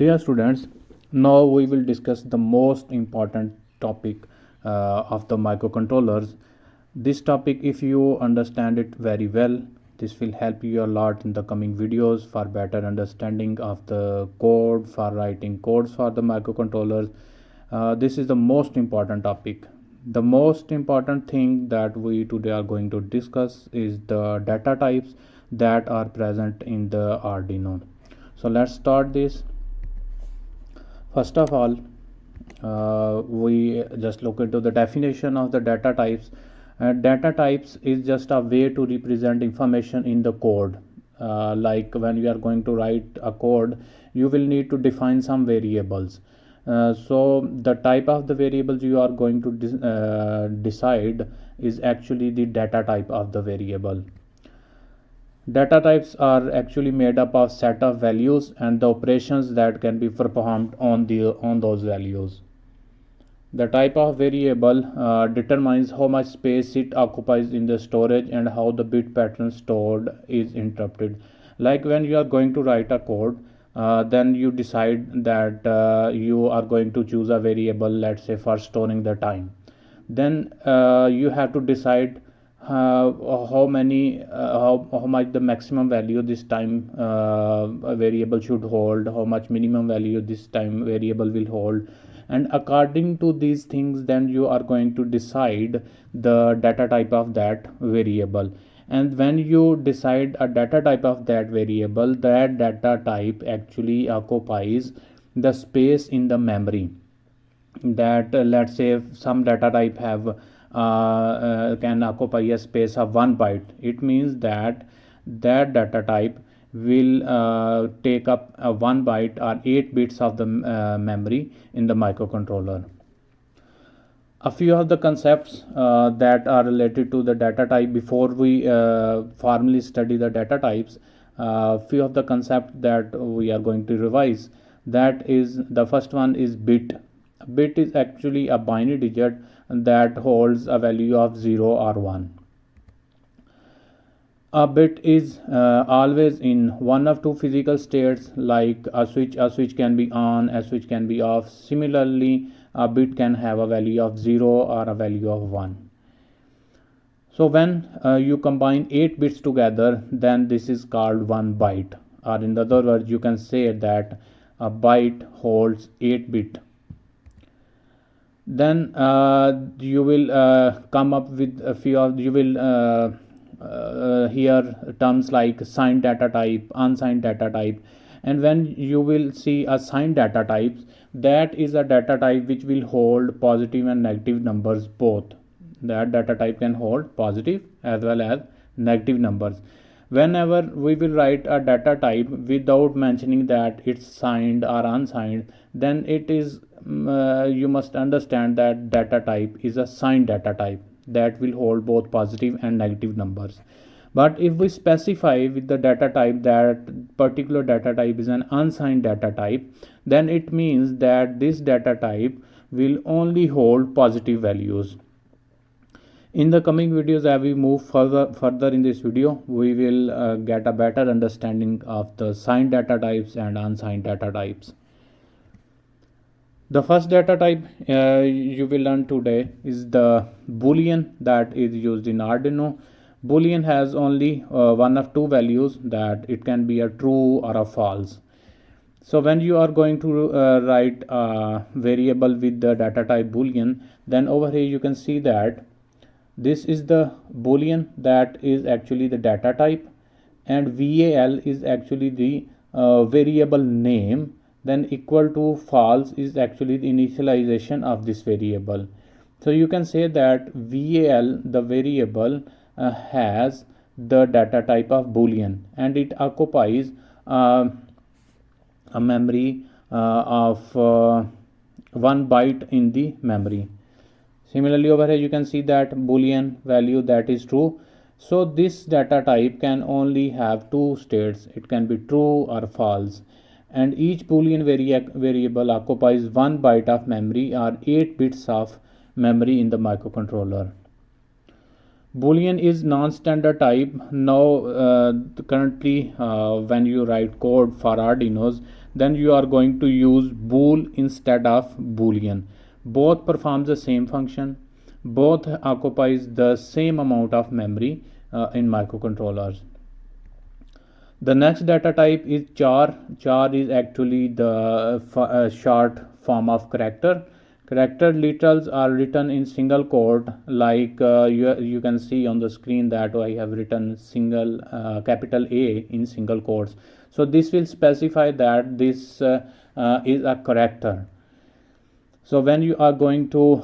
Dear students, now we will discuss the most important topic of the microcontrollers. This topic, if you understand it very well, this will help you a lot in the coming videos for better understanding of the code, for writing codes for the microcontrollers. This is the most important topic. The most important thing that we today are going to discuss is the data types that are present in the Arduino. So let's start this. First of all, we just look into the definition of the data types. Data types is just a way to represent information in the code. Like when you are going to write a code, you will need to define some variables. So the type of the variables you are going to decide is actually the data type of the variable. Data types are actually made up of set of values and the operations that can be performed on those values. The type of variable determines how much space it occupies in the storage and how the bit pattern stored is interpreted. Like when you are going to write a code, then you decide that you are going to choose a variable, let's say for storing the time. Then you have to decide how much the maximum value this time variable should hold, how much minimum value this time variable will hold, and according to these things then you are going to decide the data type of that variable. And when you decide a data type of that variable, that data type actually occupies the space in the memory. That let's say some data type have can occupy a space of 1 byte. It means that that data type will take up 1 byte or 8 bits of the memory in the microcontroller. A few of the concepts that are related to the data type before we formally study the data types. Few of the concepts that we are going to revise. That is, the first one is bit. A bit is actually a binary digit that holds a value of 0 or 1. A bit is always in one of two physical states, like a switch can be on, a switch can be off. Similarly, a bit can have a value of 0 or a value of 1. So when you combine 8 bits together, then this is called 1 byte, or in other words you can say that a byte holds 8 bit. Then you will come up with a few of, you will hear terms like signed data type, unsigned data type. And when you will see a signed data type, that is a data type which will hold positive and negative numbers both. That data type can hold positive as well as negative numbers. Whenever we will write a data type without mentioning that it's signed or unsigned, then it is you must understand that data type is a signed data type that will hold both positive and negative numbers. But if we specify with the data type that particular data type is an unsigned data type, then it means that this data type will only hold positive values. In the coming videos, as we move further in this video, we will get a better understanding of the signed data types and unsigned data types. The first data type you will learn today is the boolean that is used in Arduino. Boolean has only one of two values, that it can be a true or a false. So when you are going to write a variable with the data type boolean, then over here you can see that this is the boolean that is actually the data type, and val is actually the variable name, then equal to false is actually the initialization of this variable. So you can say that val, the variable, has the data type of boolean, and it occupies a memory of 1 byte in the memory. Similarly, over here you can see that boolean value that is true. So this data type can only have two states. It can be true or false. And each boolean variable occupies 1 byte of memory or 8 bits of memory in the microcontroller. Boolean is non-standard type. Now currently when you write code for Arduinos, then you are going to use bool instead of boolean. Both performs the same function, both occupies the same amount of memory in microcontrollers. The next data type is char. Char is actually the short form of character. Character literals are written in single quote, like you can see on the screen that I have written single capital A in single quotes. So this will specify that this is a character. So when you are going to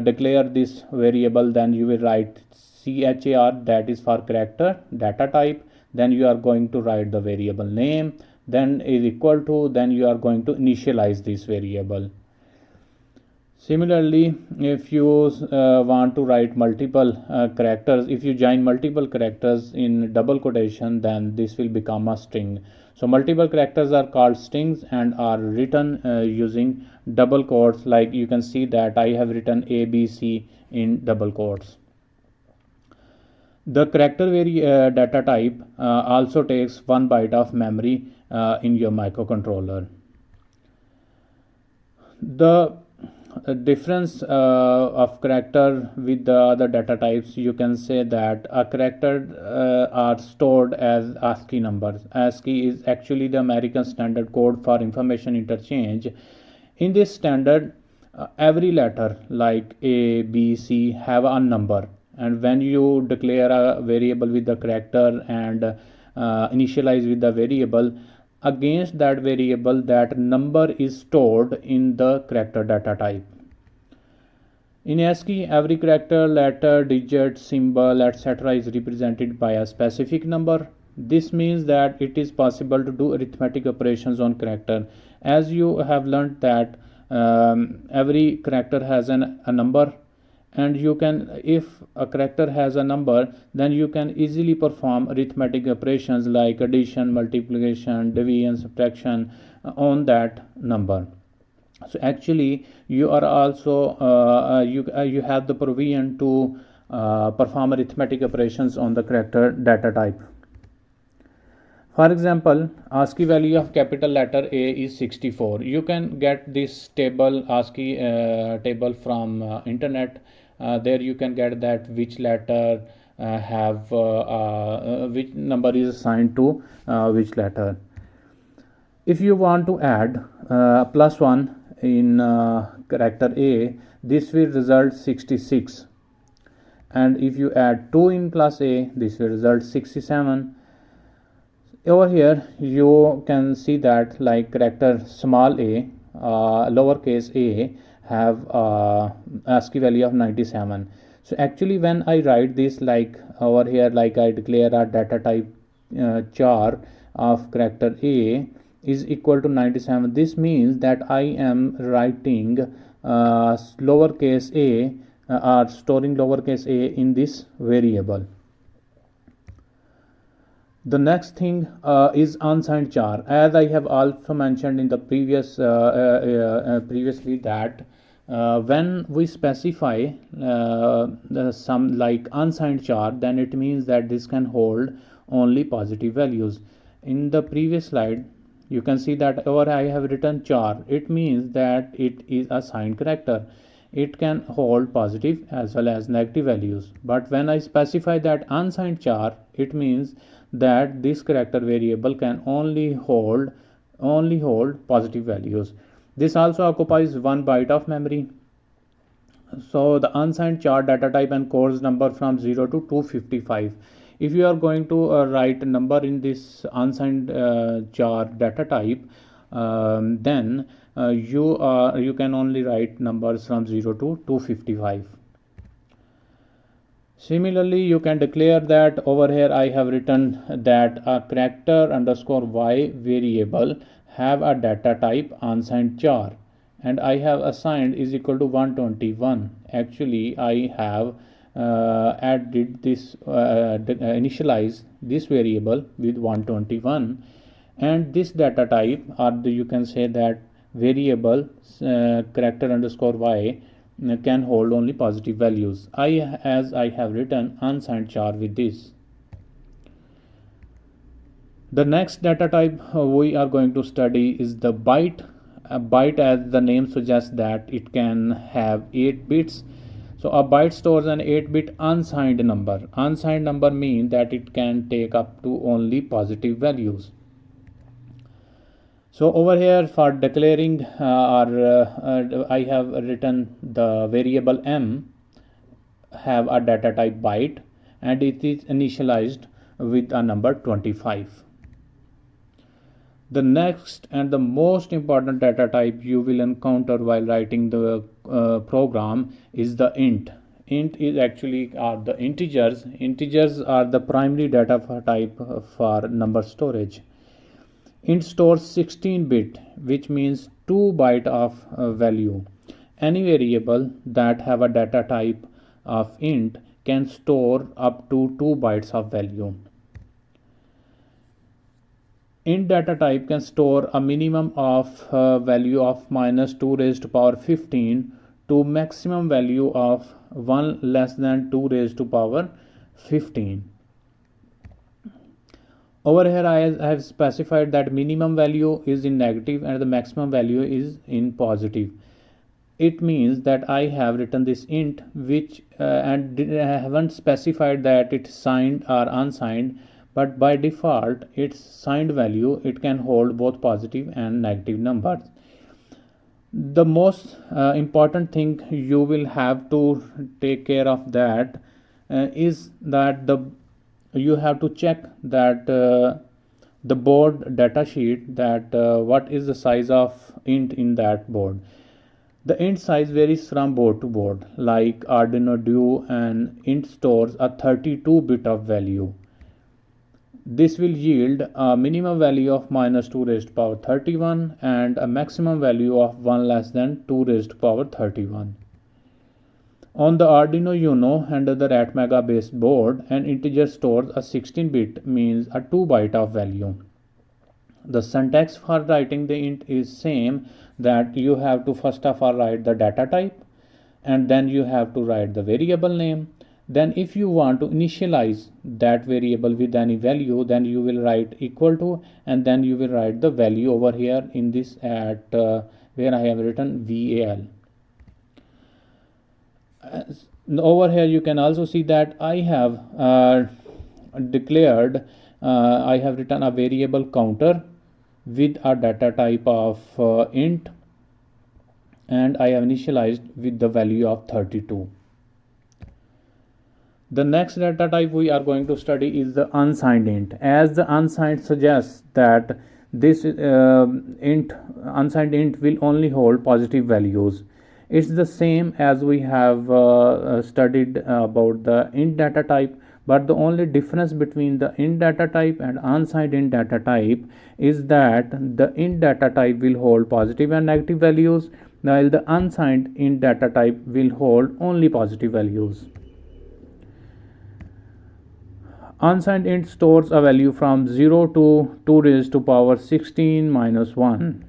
declare this variable, then you will write char, that is for character data type. Then you are going to write the variable name, then is equal to, then you are going to initialize this variable. Similarly, if you want to write multiple characters, if you join multiple characters in double quotation, then this will become a string. So multiple characters are called strings and are written using double quotes, like you can see that I have written ABC in double quotes. The character data type also takes 1 byte of memory in your microcontroller. The difference of character with the other data types, you can say that a character are stored as ASCII numbers. ASCII is actually the American Standard Code for Information Interchange. In this standard, every letter like A, B, C have a number, and when you declare a variable with the character and initialize with the variable, against that variable that number is stored in the character data type. In ASCII, every character, letter, digit, symbol, etc. is represented by a specific number. This means that it is possible to do arithmetic operations on character. As you have learned that every character has a number, and you can, if a character has a number, then you can easily perform arithmetic operations like addition, multiplication, division, subtraction on that number. So actually you are also you have the provision to perform arithmetic operations on the character data type. For example, ASCII value of capital letter A is 64. You can get this table, ASCII table from internet. There you can get that which letter have which number is assigned to which letter. If you want to add +1 in character A, this will result 66, and if you add 2 in class A, this will result 67. Over here you can see that like character small a, lowercase a have ASCII value of 97. So actually when I write this like over here, like I declare a data type char of character A is equal to 97, this means that I am writing lowercase a or storing lowercase a in this variable. The next thing is unsigned char. As I have also mentioned in the previous previously that when we specify some like unsigned char, then it means that this can hold only positive values. In the previous slide you can see that over I have written char. It means that it is a signed character. It can hold positive as well as negative values. But when I specify that unsigned char, it means that this character variable can only hold positive values. This also occupies 1 byte of memory. So the unsigned char data type encodes number from 0 to 255. If you are going to write a number in this unsigned char data type, then you can only write numbers from 0 to 255. Similarly, you can declare that over here I have written that a character underscore y variable have a data type unsigned char, and I have assigned is equal to 121. Actually I have added this initialize this variable with 121, and this data type, or you can say that variable character underscore y can hold only positive values. As I have written unsigned char with this. The next data type we are going to study is the byte. A byte, as the name suggests, that it can have 8 bits. So a byte stores an 8-bit unsigned number. Unsigned number means that it can take up to only positive values. So over here, for declaring I have written the variable m have a data type byte, and it is initialized with a number 25. The next and the most important data type you will encounter while writing the program is the int. Int is actually the integers. Integers are the primary data type for number storage. Int stores 16-bit, which means 2 byte of value. Any variable that have a data type of int can store up to 2 bytes of value. Int data type can store a minimum of value of minus 2 raised to power 15 to maximum value of 1 less than 2 raised to power 15. Over here I have specified that minimum value is in negative and the maximum value is in positive. It means that I have written this int which and I haven't specified that it's signed or unsigned, but by default its signed value it can hold both positive and negative numbers. The most important thing you will have to take care of that is that you have to check that the board data sheet, that what is the size of int in that board. The int size varies from board to board. Like Arduino Duo, and int stores a 32-bit of value. This will yield a minimum value of minus 2 raised to power 31 and a maximum value of 1 less than 2 raised to power 31. On the Arduino Uno and other arithmetic based board, an integer stores a 16-bit, means a 2 byte of value. The syntax for writing the int is same, that you have to first of all write the data type, and then you have to write the variable name. Then if you want to initialize that variable with any value, then you will write equal to, and then you will write the value over here in this at where I have written VAL. Over here you can also see that I have declared I have written a variable counter with a data type of int, and I have initialized with the value of 32. The next data type we are going to study is the unsigned int. As the unsigned suggests that this unsigned int will only hold positive values. It's the same as we have studied about the int data type, but the only difference between the int data type and unsigned int data type is that the int data type will hold positive and negative values, while the unsigned int data type will hold only positive values. Unsigned int stores a value from 0 to 2 raised to power 16 minus 1.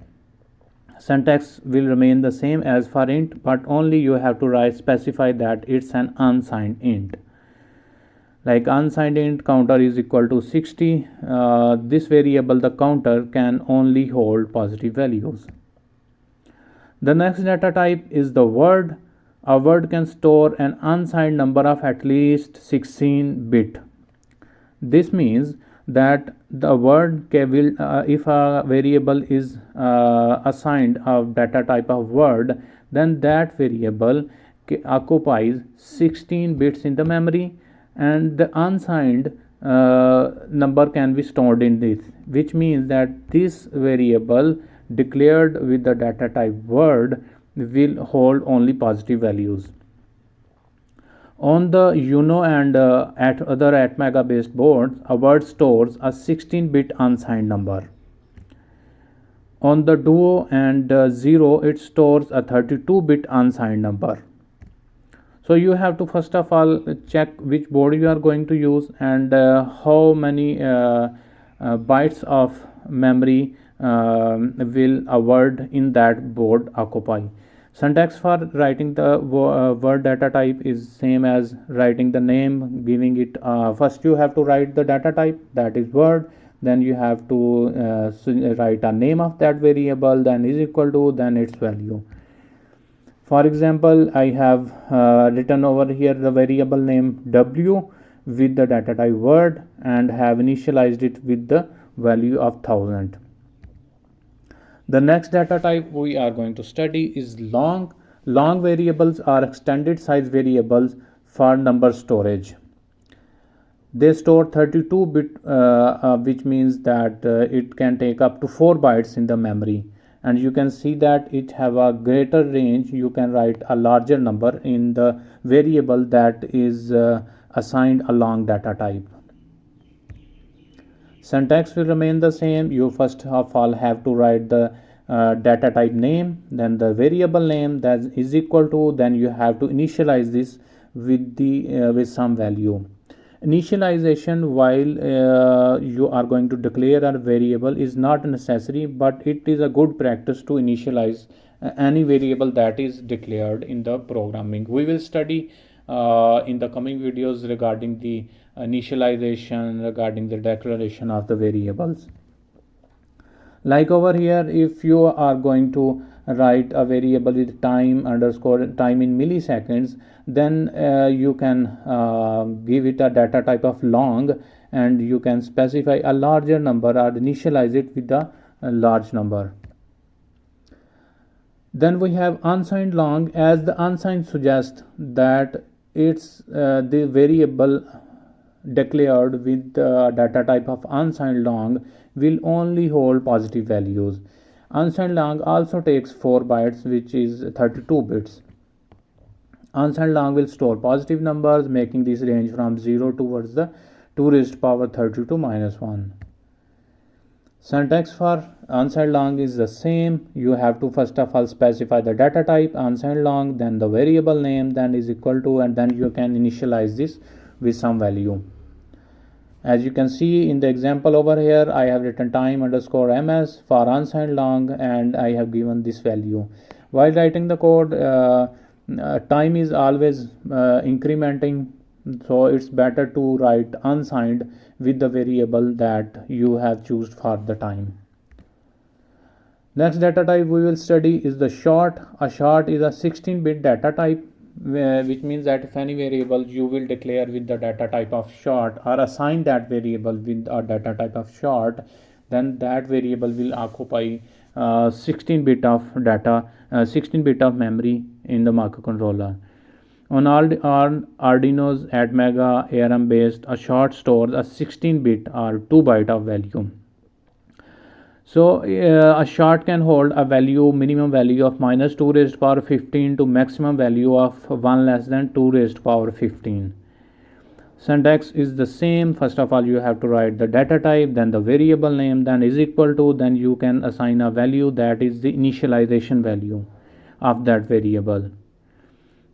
Syntax will remain the same as for int, but only you have to specify that it's an unsigned int. Like unsigned int counter is equal to 60. This variable, the counter, can only hold positive values. The next data type is the word. A word can store an unsigned number of at least 16 bit. This means that the word will, if a variable is assigned a data type of word, then that variable occupies 16 bits in the memory, and the unsigned number can be stored in this, which means that this variable declared with the data type word will hold only positive values. On the Uno and at other arithmetic based boards, a word stores a 16-bit unsigned number. On the Duo and Zero, it stores a 32-bit unsigned number. So you have to first of all check which board you are going to use and how many bytes of memory will a word in that board occupy. Syntax for writing the word data type is same as writing the name, giving it first you have to write the data type, that is word, then you have to write a name of that variable, then is equal to, then its value. For example, I have written over here the variable name w with the data type word and have initialized it with the value of 1000. The next data type we are going to study is long. Long variables are extended size variables for number storage. They store 32-bit, which means that it can take up to 4 bytes in the memory, and you can see that it have a greater range. You can write a larger number in the variable that is assigned a long data type. Syntax will remain the same. You first of all have to write the data type name, then the variable name that is equal to, then you have to initialize this with some value. Initialization while you are going to declare a variable is not necessary, but it is a good practice to initialize any variable that is declared in the programming. We will study in the coming videos regarding the initialization, regarding the declaration of the variables. Like over here, if you are going to write a variable with time underscore time in milliseconds, then you can give it a data type of long, and you can specify a larger number or initialize it with a large number. Then we have unsigned long. As the unsigned suggests that it's the variable declared with the data type of unsigned long will only hold positive values. Unsigned long also takes 4 bytes, which is 32 bits. Unsigned long will store positive numbers, making this range from 0 towards the 2 raised to power 32 minus 1. Syntax for unsigned long is the same. You have to first of all specify the data type unsigned long, then the variable name, then is equal to, and then you can initialize this with some value. As you can see in the example over here, I have written time underscore ms for unsigned long, and I have given this value. While writing the code, time is always incrementing, so it's better to write unsigned with the variable that you have chosen for the time. Next data type we will study is the short. A short is a 16-bit data type, which means that if any variable you will declare with the data type of short or assign that variable with a data type of short, then that variable will occupy 16-bit of data, 16-bit of memory in the microcontroller. On Arduino's Atmega ARM based, a short stores a 16-bit or 2 byte of value. So a short can hold a value, minimum value of minus 2 raised to power 15 to maximum value of 1 less than 2 raised to power 15. Syntax is the same. First of all, you have to write the data type, then the variable name, then is equal to, then you can assign a value that is the initialization value of that variable.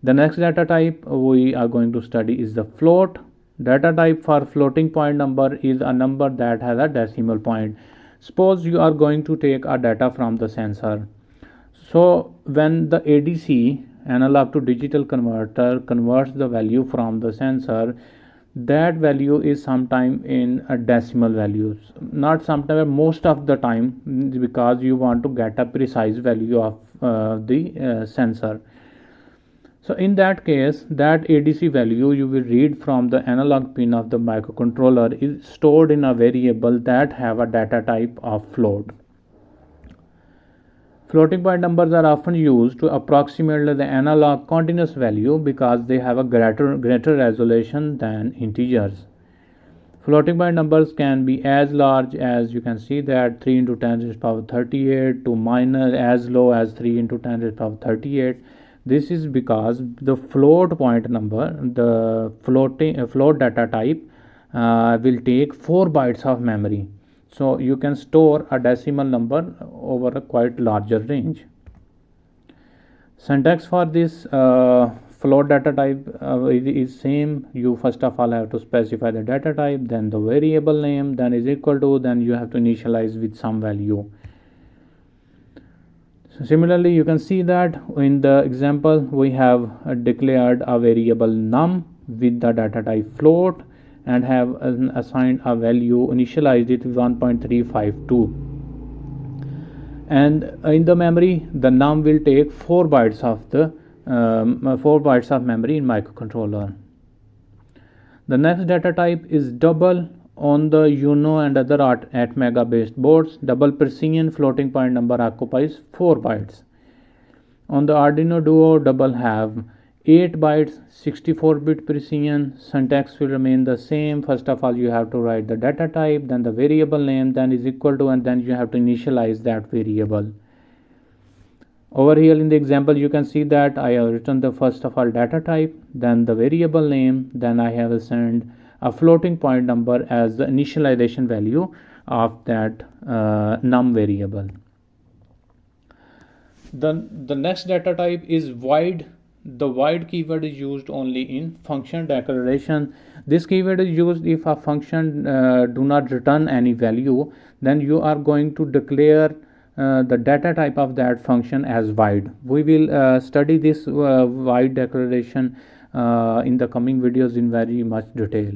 The next data type we are going to study is the float. Data type for floating point number is a number that has a decimal point. Suppose you are going to take a data from the sensor. So when the ADC, analog to digital converter, converts the value from the sensor, that value is sometime in a decimal values. Not sometime, most of the time, because you want to get a precise value of the sensor. So in that case, that ADC value you will read from the analog pin of the microcontroller is stored in a variable that have a data type of float. Floating point numbers are often used to approximate the analog continuous value because they have a greater resolution than integers. Floating point numbers can be as large as, you can see that 3 into 10 to the power 38 to minus as low as 3 into 10 to the power 38. This is because the float point number, the float data type will take 4 bytes of memory. So you can store a decimal number over a quite larger range. Syntax for this float data type is same. You first of all have to specify the data type, then the variable name, then is equal to, then you have to initialize with some value. Similarly, you can see that in the example we have declared a variable num with the data type float, and have assigned a value, initialized it with 1.352. And in the memory, the num will take 4 bytes of the 4 bytes of memory in microcontroller. The next data type is double. On the Uno and other Atmega based boards, double precision floating point number occupies 4 bytes. On the Arduino Duo, double have 8 bytes, 64-bit precision. Syntax will remain the same. First of all, you have to write the data type, then the variable name, then is equal to, and then you have to initialize that variable. Over here in the example, you can see that I have written the first of all data type, then the variable name, then I have assigned a floating point number as the initialization value of that num variable. The next data type is void. The void keyword is used only in function declaration. This keyword is used if a function do not return any value, then you are going to declare the data type of that function as void. We will study this void declaration in the coming videos in very much detail.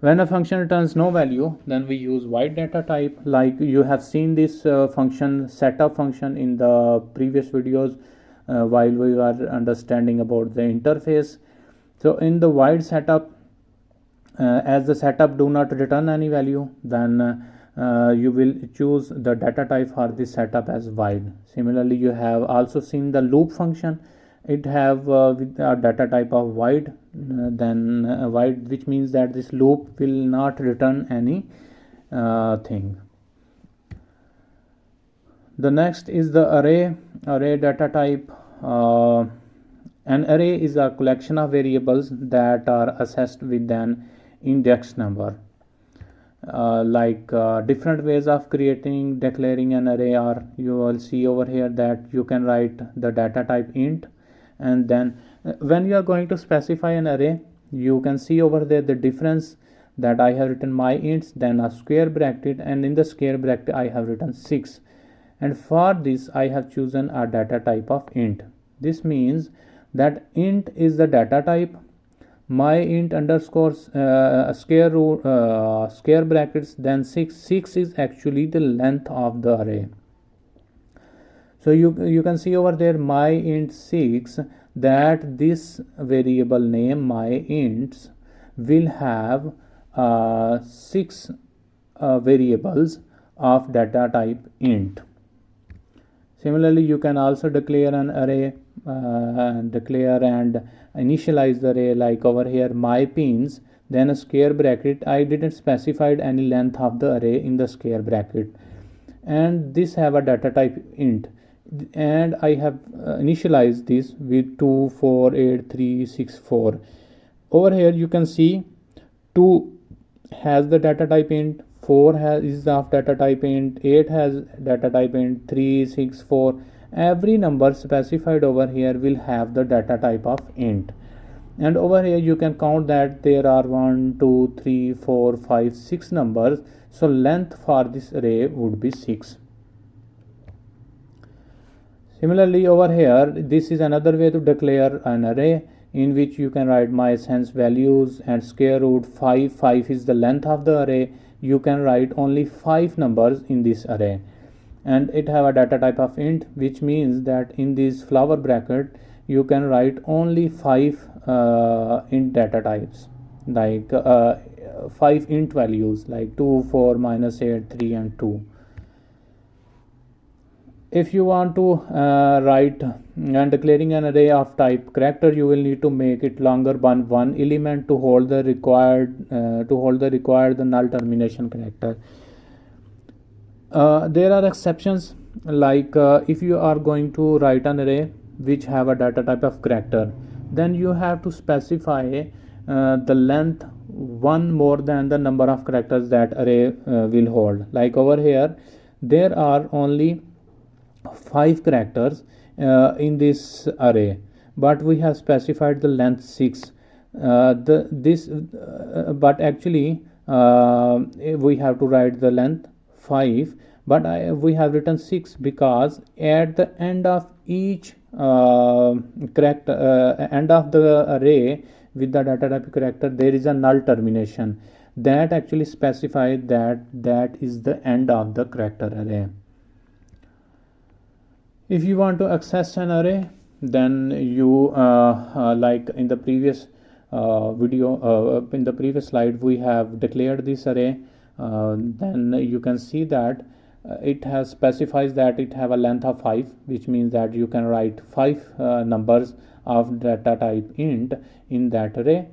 When a function returns no value, then we use void data type. Like you have seen this function, setup function, in the previous videos while we were understanding about the interface. So in the void setup, as the setup do not return any value, then you will choose the data type for this setup as void. Similarly, you have also seen the loop function. It have with a data type of void, void, which means that this loop will not return any thing. The next is the array data type. An array is a collection of variables that are accessed with an index number. Different ways of declaring an array are, you will see over here that you can write the data type int, and then when you are going to specify an array, you can see over there the difference that I have written my ints, then a square bracket, and in the square bracket I have written 6, and for this I have chosen a data type of int. This means that int is the data type, my int underscore square brackets, then 6 is actually the length of the array. So you can see over there my int 6, that this variable name my ints will have 6 variables of data type int. Similarly, you can also declare an array, declare and initialize the array, like over here my pins, then a square bracket. I didn't specify any length of the array in the square bracket, and this have a data type int, and I have initialized this with 2 4 8 3 6 4. Over here you can see 2 has the data type int, 4 is of data type int, 8 has data type int, 3 6 4. Every number specified over here will have the data type of int, and over here you can count that there are 1 2 3 4 5 6 numbers, so length for this array would be 6. Similarly, over here, this is another way to declare an array, in which you can write my sense values and square root 5. 5 is the length of the array. You can write only 5 numbers in this array, and it have a data type of int, which means that in this flower bracket you can write only 5 int data types, like 5 int values, like 2 4 -8 3 and 2. If you want to write and declaring an array of type character, you will need to make it longer than one element to hold the required null termination character. There are exceptions, like if you are going to write an array which have a data type of character, then you have to specify the length one more than the number of characters that array will hold. Like over here there are only 5 characters in this array, but we have specified the length 6. But actually we have to write the length 5, but we have written 6 because at the end of each character end of the array with the data type character, there is a null termination that actually specifies that is the end of the character array. If you want to access an array, then you like in the previous in the previous slide we have declared this array. Then you can see that it has specifies that it have a length of 5, which means that you can write 5 numbers of data type int in that array.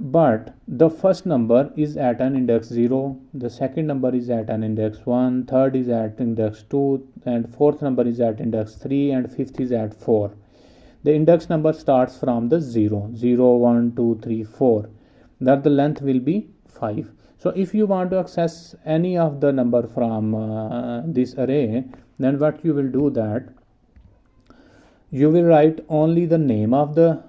But the first number is at an index 0, the second number is at an index 1, third is at index 2, and fourth number is at index 3, and fifth is at 4. The index number starts from the 0, 0, 1, 2, 3, 4. That the length will be 5. So if you want to access any of the number from this array, then what you will do that you will write only the name of the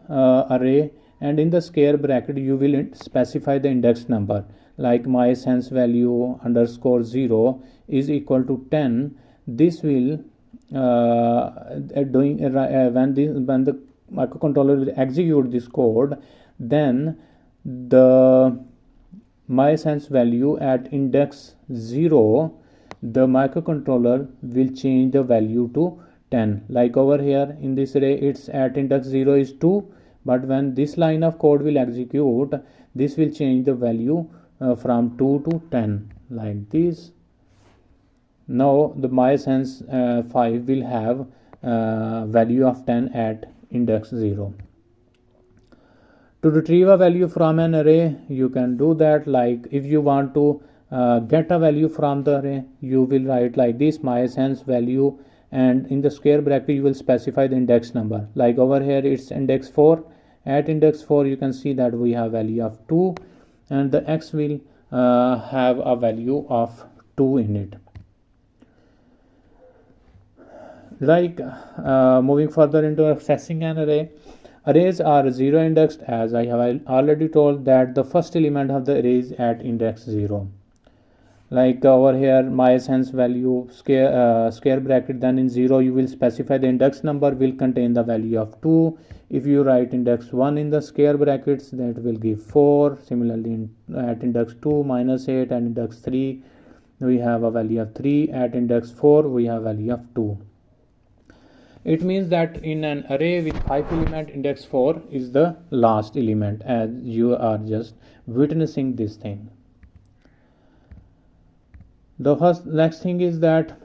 array, and in the square bracket you will specify the index number, like my sense value underscore 0 is equal to 10. This will when the microcontroller will execute this code, then the my sense value at index 0, the microcontroller will change the value to 10. Like over here in this array, it's at index 0 is 2, but when this line of code will execute, this will change the value from 2 to 10, like this. Now the my sense 5 will have value of 10 at index 0. To retrieve a value from an array, you can do that. Like if you want to get a value from the array, you will write like this, my sense value, and in the square bracket you will specify the index number. Like over here it's index 4. At index 4 you can see that we have value of 2, and the x will have a value of 2 in it. Like moving further into accessing an array, arrays are 0 indexed, as I have already told that the first element of the array is at index 0. Like over here my sense value square bracket, then in 0 you will specify the index number will contain the value of 2. If you write index 1 in the square brackets, that will give 4. Similarly at index 2 minus 8, and index 3 we have a value of 3. At index 4 we have value of 2. It means that in an array with 5 element, index 4 is the last element, as you are just witnessing this thing. The next thing is that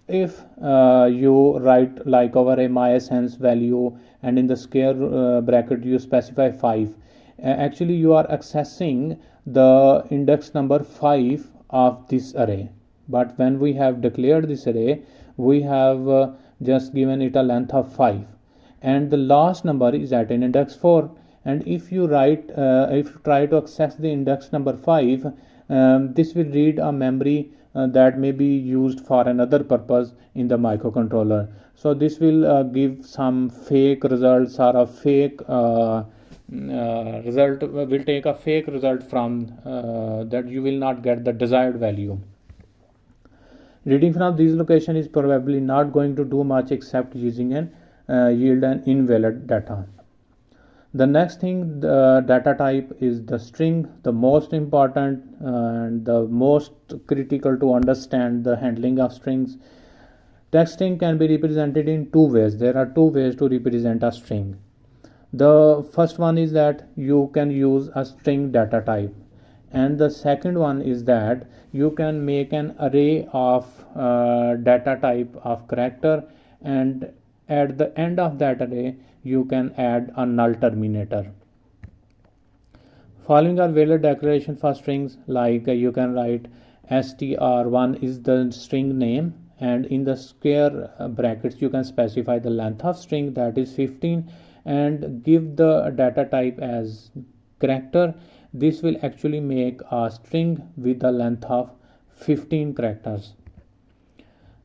if you write like over a my sense value, and in the square bracket you specify 5, actually you are accessing the index number 5 of this array. But when we have declared this array, we have just given it a length of 5, and the last number is at an index 4. And if you write if you try to access the index number 5, this will read a memory that may be used for another purpose in the microcontroller. So this will give some fake results, or a fake result will take a fake result from that you will not get the desired value. Reading from this location is probably not going to do much except using an yield an invalid data. The next thing, the data type, is the string, the most important and the most critical to understand the handling of strings. Text string can be represented in two ways. There are two ways to represent a string. The first one is that you can use a string data type, and the second one is that you can make an array of data type of character, and at the end of that array you can add a null terminator. Following are valid declaration for strings, like you can write str1 is the string name, and in the square brackets you can specify the length of string, that is 15, and give the data type as character. This will actually make a string with the length of 15 characters.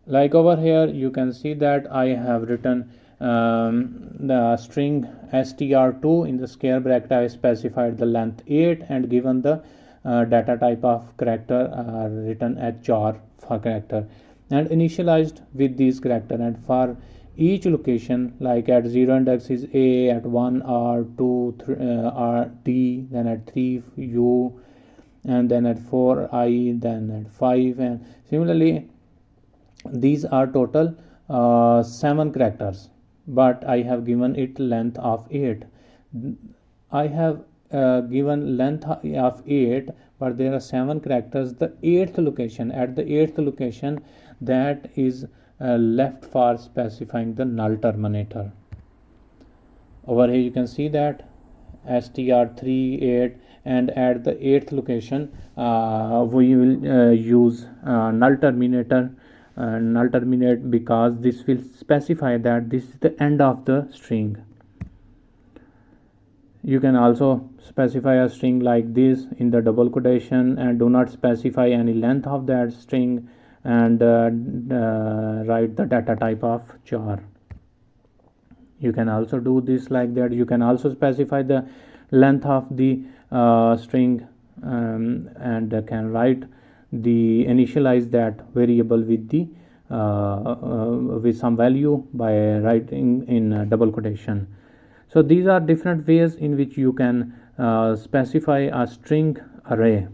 Like over here you can see that I have written the string str2. In the square bracket I specified the length 8 and given the data type of character written as char for character, and initialized with these character. And for each location, like at 0 index is A, at 1 R, 2 R D, then at 3 U, and then at 4 I, then at 5, and similarly these are total 7 characters, but I have given it length of 8. I have given length of 8, but there are 7 characters. The 8th location, at the 8th location, that is left for specifying the null terminator. Over here you can see that str38, and at the 8th location we will use null terminator, null terminate, because this will specify that this is the end of the string. You can also specify a string like this in the double quotation and do not specify any length of that string, and write the data type of char. You can also do this like that. You can also specify the length of the string, and can write the initialize that variable with the with some value by writing in double quotation. So these are different ways in which you can specify a string array,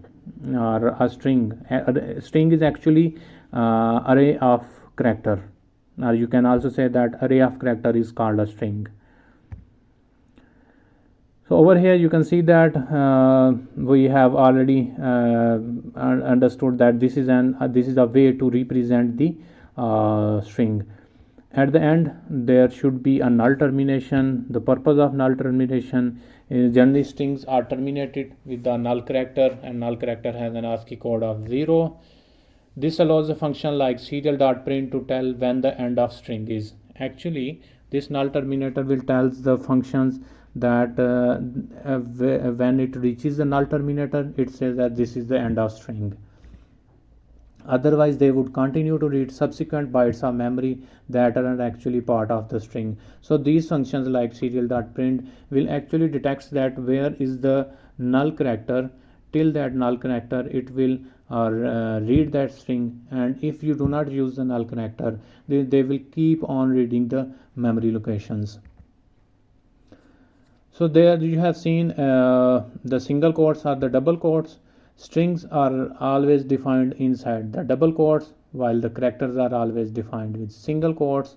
or a string. A string is actually array of character, or you can also say that array of character is called a string. So over here you can see that we have already understood that this is a way to represent the string. At the end there should be a null termination. The purpose of null termination is generally strings are terminated with the null character, and null character has an ASCII code of 0. This allows a function like serial.print to tell when the end of string is. Actually this null terminator will tell the functions that when it reaches the null terminator, it says that this is the end of string. Otherwise they would continue to read subsequent bytes of memory that are not actually part of the string. So these functions like serial.print will actually detect that where is the null character. Till that null character it will read that string, and if you do not use the null character, they will keep on reading the memory locations. So there you have seen the single quotes or the double quotes. Strings are always defined inside the double quotes, while the characters are always defined with single quotes.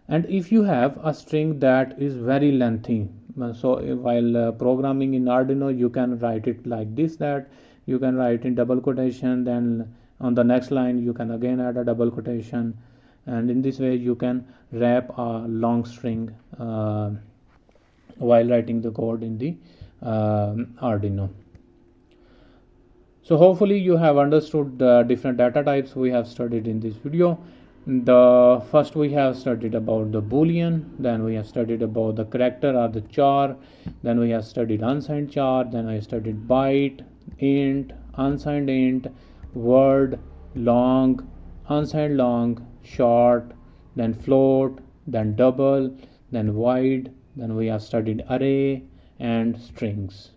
And if you have a string that is very lengthy, so while programming in Arduino, you can write it like this, that you can write in double quotation, then on the next line you can again add a double quotation, and in this way you can wrap a long string while writing the code in the Arduino. So hopefully you have understood the different data types we have studied in this video. The first we have studied about the boolean, then we have studied about the character or the char, then we have studied unsigned char, then I studied byte, int, unsigned int, word, long, unsigned long, short, then float, then double, then wide, then we have studied array and strings.